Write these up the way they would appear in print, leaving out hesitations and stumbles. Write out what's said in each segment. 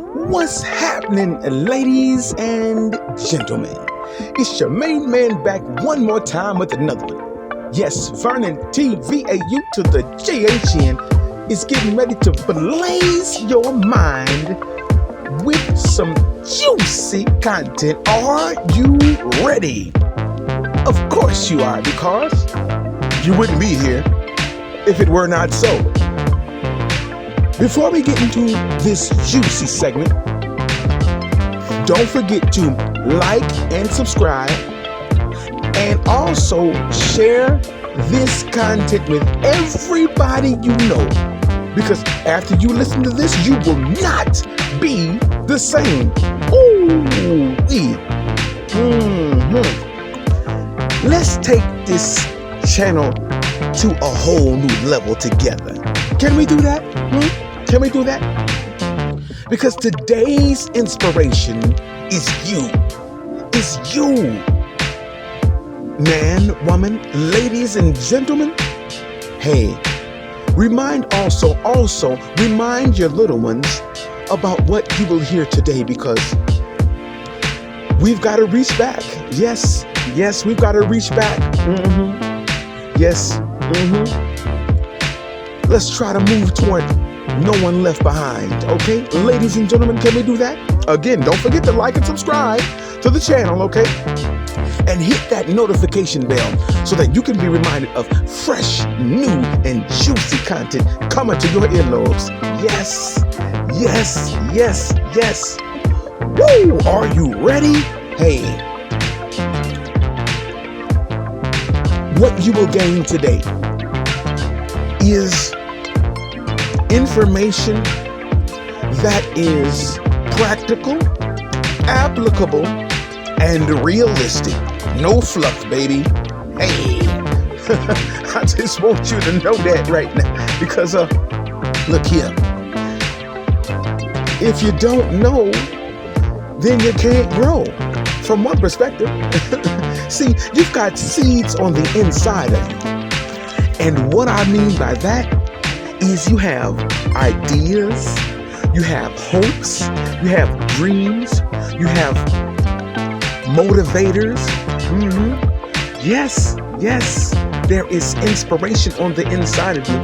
What's happening, ladies and gentlemen? It's your main man back one more time with another one. Yes, Vernon TVAU to the JHN is getting ready to blaze your mind with some juicy content. Are you ready? Of course you are, because you wouldn't be here if it were not so. Before we get into this juicy segment, don't forget to like and subscribe, and also share this content with everybody you know, because after you listen to this, you will not be the same. Let's take this channel to a whole new level together. Can we do that? Can we do that? Because today's inspiration is you. It's you. Man, woman, ladies and gentlemen. Hey, remind your little ones about what you will hear today, because we've got to reach back. Yes, we've got to reach back. Yes. Let's try to move toward no one left behind, okay? Ladies and gentlemen, can we do that? Again, don't forget to like and subscribe to the channel, okay? And hit that notification bell so that you can be reminded of fresh, new, and juicy content coming to your earlobes. Yes. Woo! Are you ready? Hey. What you will gain today is information that is practical, applicable, and realistic. No fluff, baby. Hey, I just want you to know that right now, because look here. If you don't know, then you can't grow. From one perspective, see, you've got seeds on the inside of you. And what I mean by that is you have ideas, you have hopes, you have dreams, you have motivators. Yes, there is inspiration on the inside of you,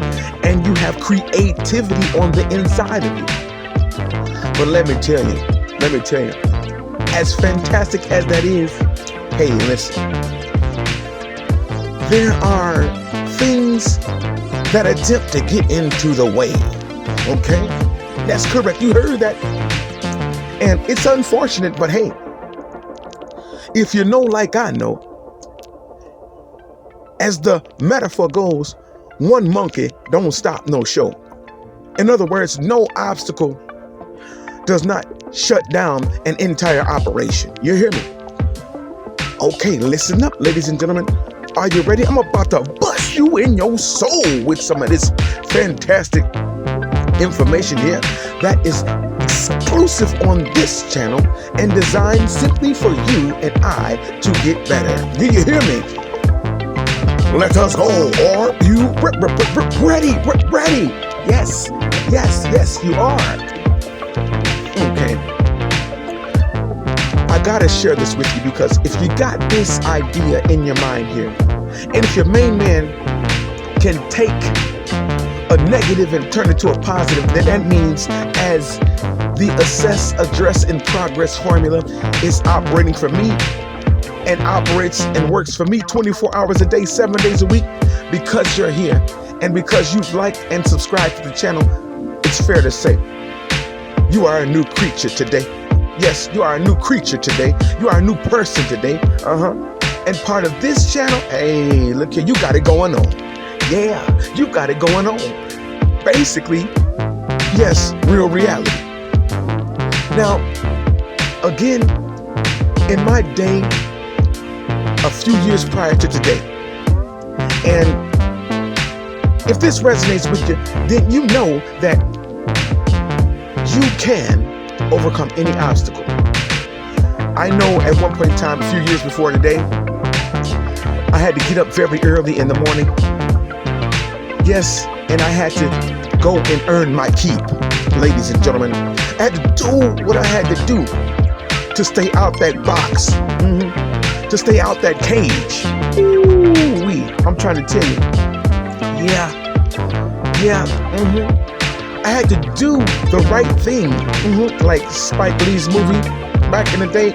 and you have creativity on the inside of you. But let me tell you, as fantastic as that is, hey, listen, there are things that attempt to get into the way. Okay? That's correct. You heard that. And it's unfortunate, but hey, if you know like I know, as the metaphor goes, one monkey don't stop no show. In other words, no obstacle does not shut down an entire operation. You hear me? Okay, listen up, ladies and gentlemen. Are you ready? I'm about to bust you in your soul with some of this fantastic information here that is exclusive on this channel and designed simply for you and I to get better. Do you hear me? Let us go. Are you ready? Ready? Yes, you are. Okay. I gotta share this with you, because if you got this idea in your mind here, and if your main man can take a negative and turn it to a positive, then that means as the assess, address, and progress formula is operating for me and operates and works for me 24 hours a day, 7 days a week, because you're here and because you've liked and subscribed to the channel, it's fair to say you are a new creature today. Yes, you are a new creature today. You are a new person today. And part of this channel, hey, look here, you got it going on. Yeah, you got it going on. Basically, yes, real reality. Now, again, in my day, a few years prior to today, and if this resonates with you, then you know that you can overcome any obstacle. I know at one point in time, a few years before today, I had to get up very early in the morning. Yes, and I had to go and earn my keep. ladies and gentlemen. I had to do what I had to do to stay out that box, to stay out that cage. Ooh-wee. I'm trying to tell you. Yeah. I had to do the right thing, like Spike Lee's movie back in the day.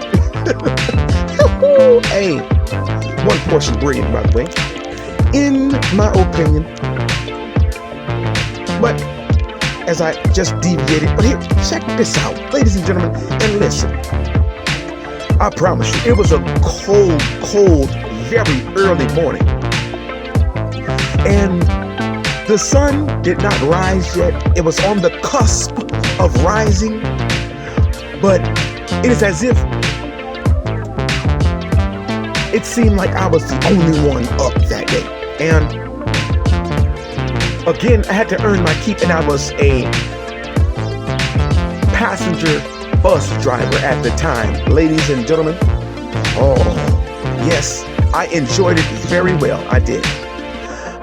Hey, one portion brilliant, by the way, in my opinion. But as I just deviated, but here, check this out, ladies and gentlemen, and listen. I promise you, it was a cold, very early morning, and the sun did not rise yet. It was on the cusp of rising, but it is as if it seemed like I was the only one up that day. And again, I had to earn my keep, and I was a passenger bus driver at the time, ladies and gentlemen. Oh, yes, I enjoyed it very well. I did.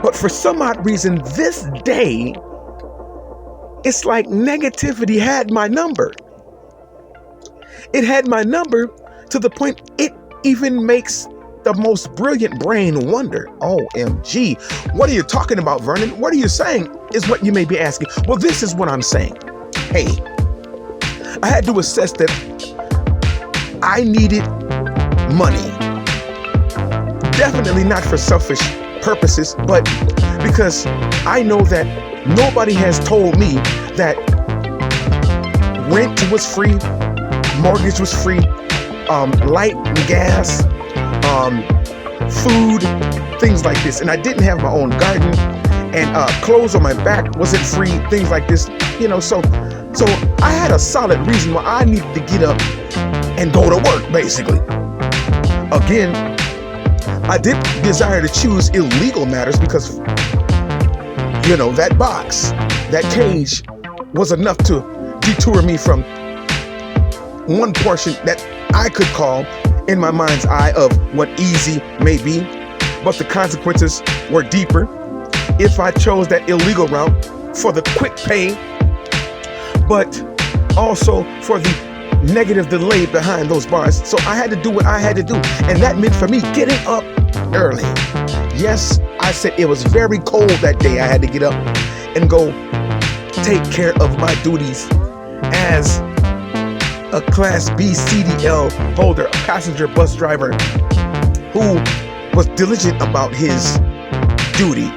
But for some odd reason, this day, it's like negativity had my number. It had my number to the point it even makes the most brilliant brain wonder. OMG, what are you talking about, Vernon? What are you saying is what you may be asking. Well, this is what I'm saying. Hey, I had to assess that I needed money. Definitely not for selfish purposes, but because I know that nobody has told me that rent was free, mortgage was free, light and gas, food, things like this. And I didn't have my own garden, and clothes on my back wasn't free, things like this, so I had a solid reason why I needed to get up and go to work, basically. Again, I did desire to choose illegal matters because, that box, that cage was enough to detour me from one portion that I could call, in my mind's eye, of what easy may be, but the consequences were deeper if I chose that illegal route for the quick pay, but also for the negative delay behind those bars. So I had to do what I had to do, and that meant for me getting up early. Yes, I said it was very cold that day. I had to get up and go take care of my duties as a Class B CDL holder, a passenger bus driver who was diligent about his duty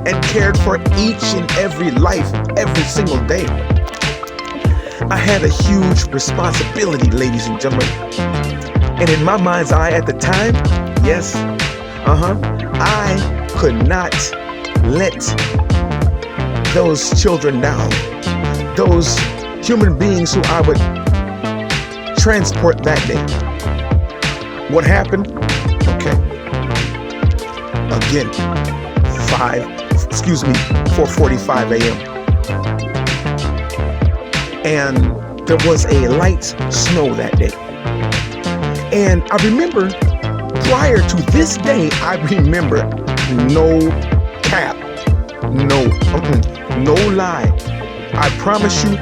and cared for each and every life every single day. I had a huge responsibility, ladies and gentlemen. And in my mind's eye at the time, yes, I could not let those children down, those human beings who I would transport that day. What happened? Okay. Again, 4:45 a.m. And there was a light snow that day. And I remember, prior to this day, I remember, no cap, no lie. I promise you,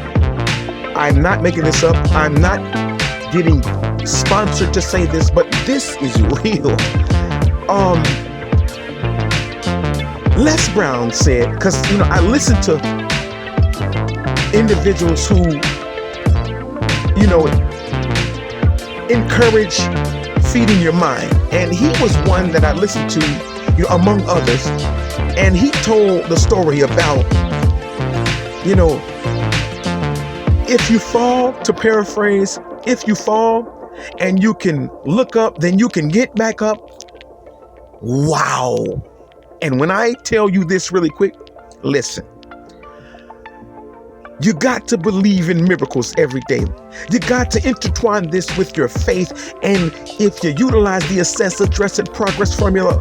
I'm not making this up. I'm not getting sponsored to say this, but this is real. Les Brown said, because I listened to individuals who encourage feeding your mind, and he was one that I listened to, among others, and he told the story about if you fall, to paraphrase, if you fall and you can look up, then you can get back up. Wow. And when I tell you this really quick, listen. You got to believe in miracles every day. You got to intertwine this with your faith. And if you utilize the assess, address, and progress formula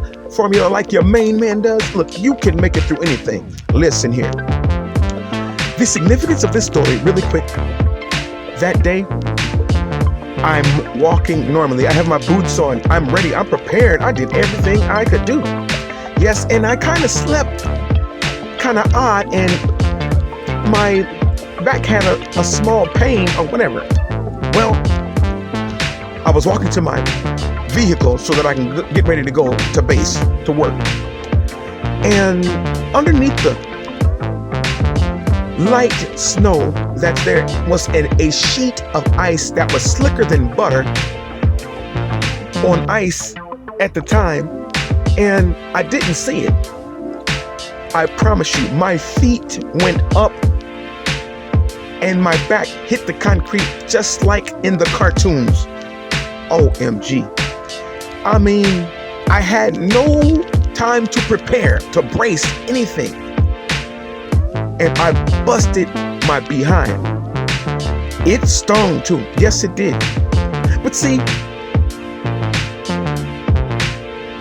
like your main man does, look, you can make it through anything. Listen here. The significance of this story, really quick. That day, I'm walking normally. I have my boots on. I'm ready. I'm prepared. I did everything I could do. Yes, and I kind of slept kind of odd, and my back had a small pain or whatever. Well, I was walking to my vehicle so that I can get ready to go to base to work. And underneath the light snow that's there was a sheet of ice that was slicker than butter on ice at the time, and I didn't see it. I promise you, my feet went up and my back hit the concrete just like in the cartoons. OMG. I mean, I had no time to prepare, to brace anything. And I busted my behind. It stung too. Yes, it did. But see,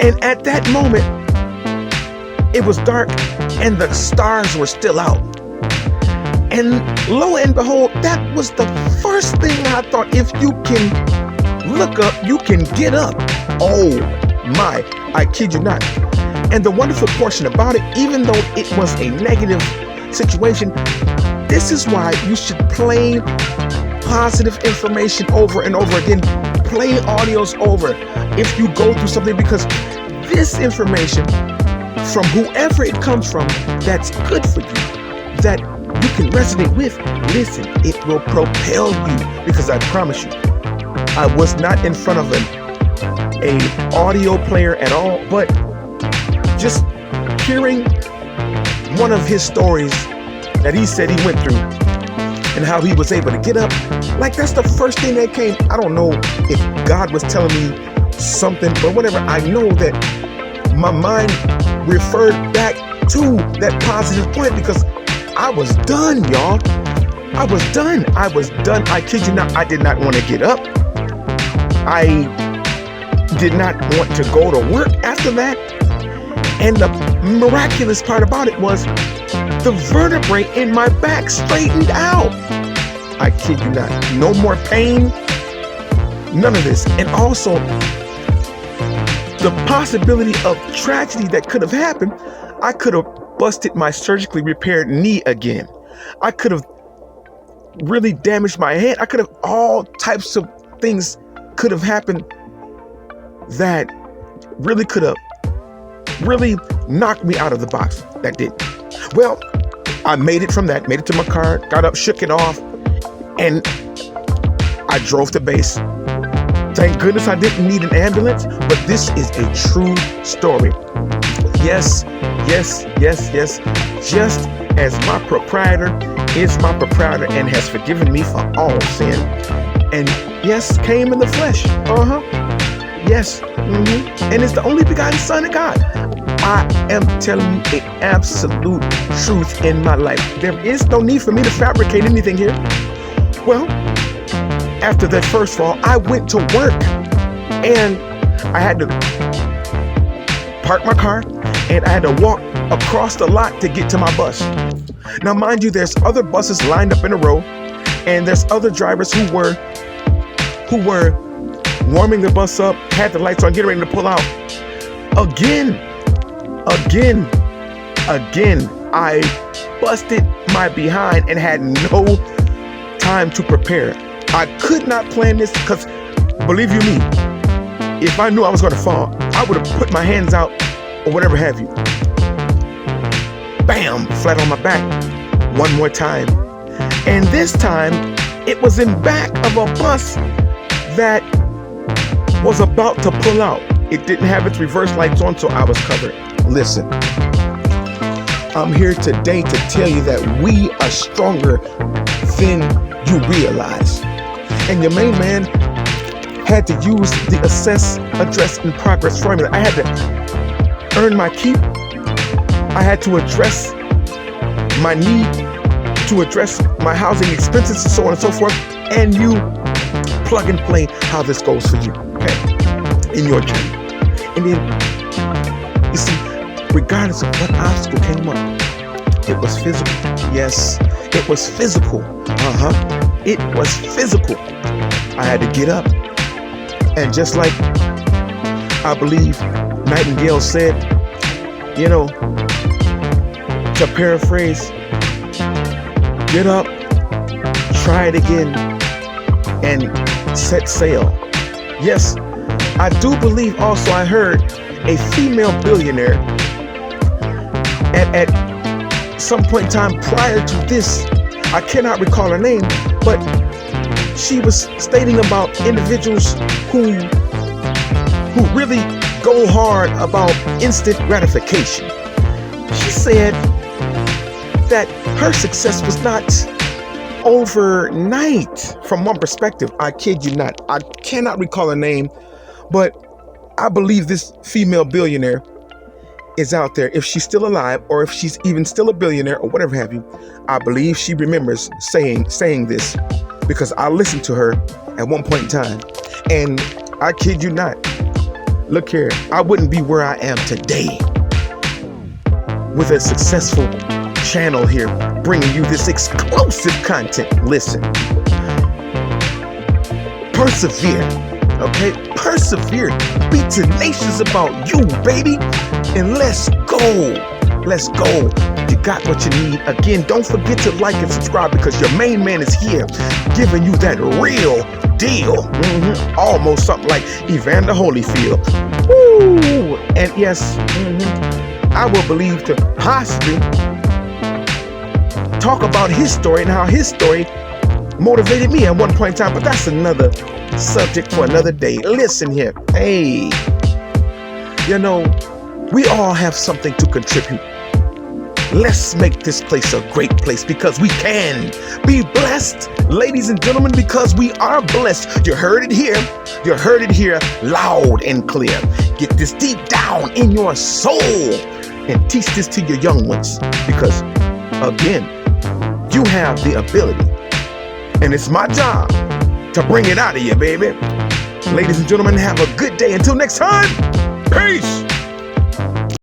and at that moment, it was dark and the stars were still out. And lo and behold, that was the first thing I thought. If you can look up, you can get up. Oh my, I kid you not. And the wonderful portion about it, even though it was a negative situation, this is why you should play positive information over and over again. Play audios over if you go through something, because this information from whoever it comes from that's good for you, that you can resonate with, listen, it will propel you. Because I promise you, I was not in front of an audio player at all, but just hearing one of his stories that he said he went through and how he was able to get up, like that's the first thing that came. I don't know if God was telling me something or whatever. I know that my mind referred back to that positive point, because I was done, y'all. I was done. I kid you not. I did not want to get up. I did not want to go to work after that. And the miraculous part about it was the vertebrae in my back straightened out. I kid you not. No more pain. None of this. And also, the possibility of tragedy that could have happened, I could have busted my surgically repaired knee again. I could have really damaged my head. I could have, all types of things could have happened that really could have really knocked me out of the box. That did. Well, I made it from that, made it to my car, got up, shook it off, and I drove to base. Thank goodness I didn't need an ambulance, but this is a true story. Yes. Just as my proprietor is my proprietor and has forgiven me for all sin, and yes, came in the flesh. Yes. And it's the only begotten Son of God. I am telling you an absolute truth in my life. There is no need for me to fabricate anything here. Well, after that first fall, I went to work and I had to park my car and I had to walk across the lot to get to my bus. Now, mind you, there's other buses lined up in a row, and there's other drivers who were warming the bus up, had the lights on, getting ready to pull out. Again, I busted my behind and had no time to prepare. I could not plan this, because believe you me, if I knew I was going to fall, I would have put my hands out or whatever have you. Bam, flat on my back. One more time. And this time, it was in back of a bus that was about to pull out. It didn't have its reverse lights on, so I was covered. Listen, I'm here today to tell you that we are stronger than you realize. And your main man had to use the assess, address, and progress formula. I had to earn my keep. I had to address my need, to address my housing expenses, and so on and so forth. And you plug and play how this goes for you, okay, in your journey. And then, you see, regardless of what obstacle came up, it was physical. Yes, it was physical. It was physical. I had to get up. And just like I believe Nightingale said, you know, to paraphrase, get up, try it again and set sail. Yes, I do believe also I heard a female billionaire at some point in time prior to this, I cannot recall her name, but she was stating about individuals who really go hard about instant gratification. She said that her success was not overnight. From one perspective, I kid you not, I cannot recall her name, but I believe this female billionaire is out there. If she's still alive, or if she's even still a billionaire, or whatever have you, I believe she remembers saying this, because I listened to her at one point in time, and I kid you not, look here, I wouldn't be where I am today with a successful channel here, bringing you this exclusive content. Listen, persevere, okay? Persevere. Be tenacious about you, baby, and let's go. Let's go. You got what you need. Again, don't forget to like and subscribe, because your main man is here giving you that real deal. Almost something like Evander Holyfield. Woo! And yes, I will believe to possibly talk about his story and how his story motivated me at one point in time, but that's another subject for another day. Listen here. Hey, you know, we all have something to contribute. Let's make this place a great place, because we can be blessed, ladies and gentlemen, because we are blessed. You heard it here. You heard it here loud and clear. Get this deep down in your soul and teach this to your young ones, because again, you have the ability, and it's my job to bring it out of you, baby. Ladies and gentlemen, have a good day. Until next time, peace.